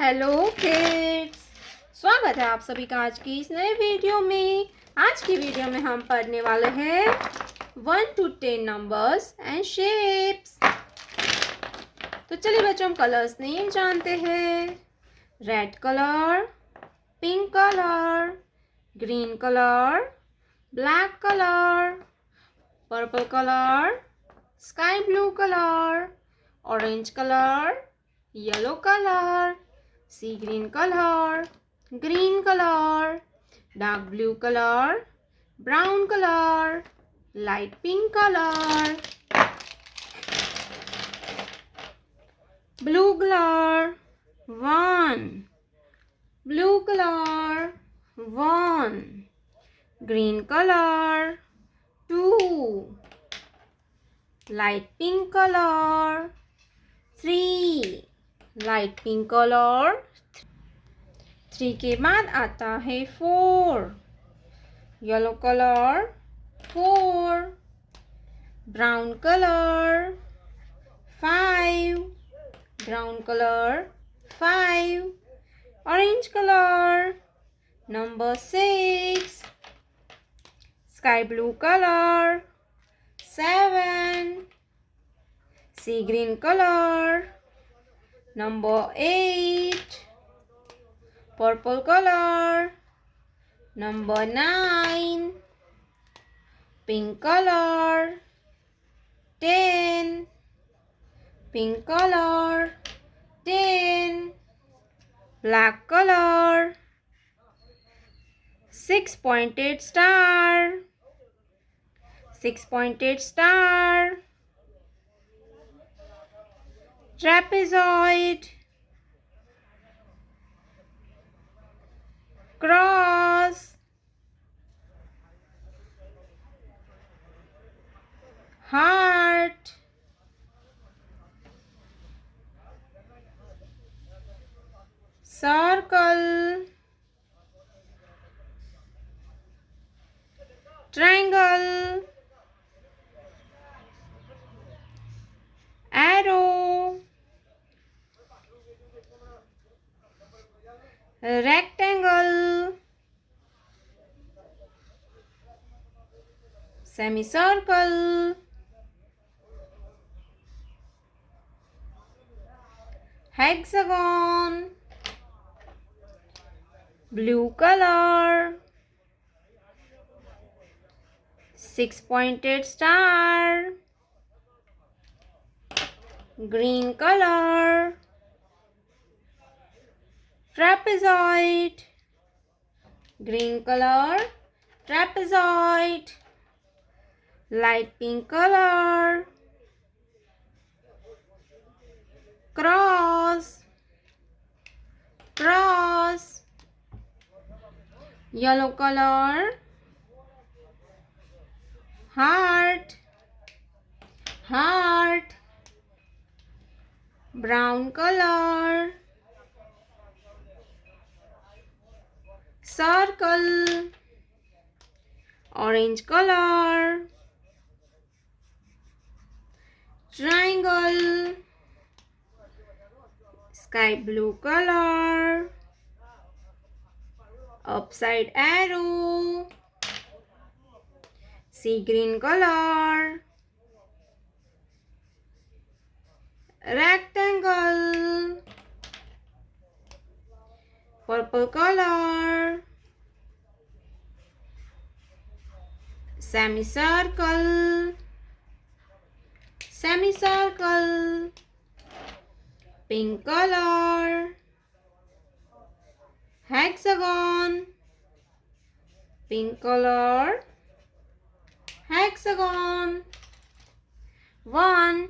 Hello kids, स्वागत है आप सभी का आज की इस नए वीडियो में। आज की वीडियो में हम पढ़ने वाले हैं 1 to 10 नंबर्स एंड शेप्स। तो चलिए बच्चों, हम कलर्स नेम जानते हैं। Red colour, pink colour, green colour, black colour, purple colour, sky blue colour, orange colour, yellow colour, sea green color, green color, dark blue color, brown color, light pink color, blue color, 1, blue color, 1, green color, 2, light pink color, 3, light pink colour. 3 के बाद आता है 4, yellow colour, 4, brown colour, 5, brown colour, 5, orange colour, number 6, sky blue colour, 7, सी green colour, number 8, purple color, number 9, pink color, 10, pink color, 10, black color, 6-pointed star, 6-pointed star, trapezoid, cross, heart, circle, triangle, arrow, rectangle, semicircle, hexagon, blue color, 6-pointed star, green color, trapezoid, green color, trapezoid, light pink color, cross, cross, yellow color, heart, heart, brown color, circle, orange color, triangle, sky blue color, upside arrow, sea green color, rectangle, purple color, semicircle, semicircle, pink color, hexagon, pink color, hexagon, 1,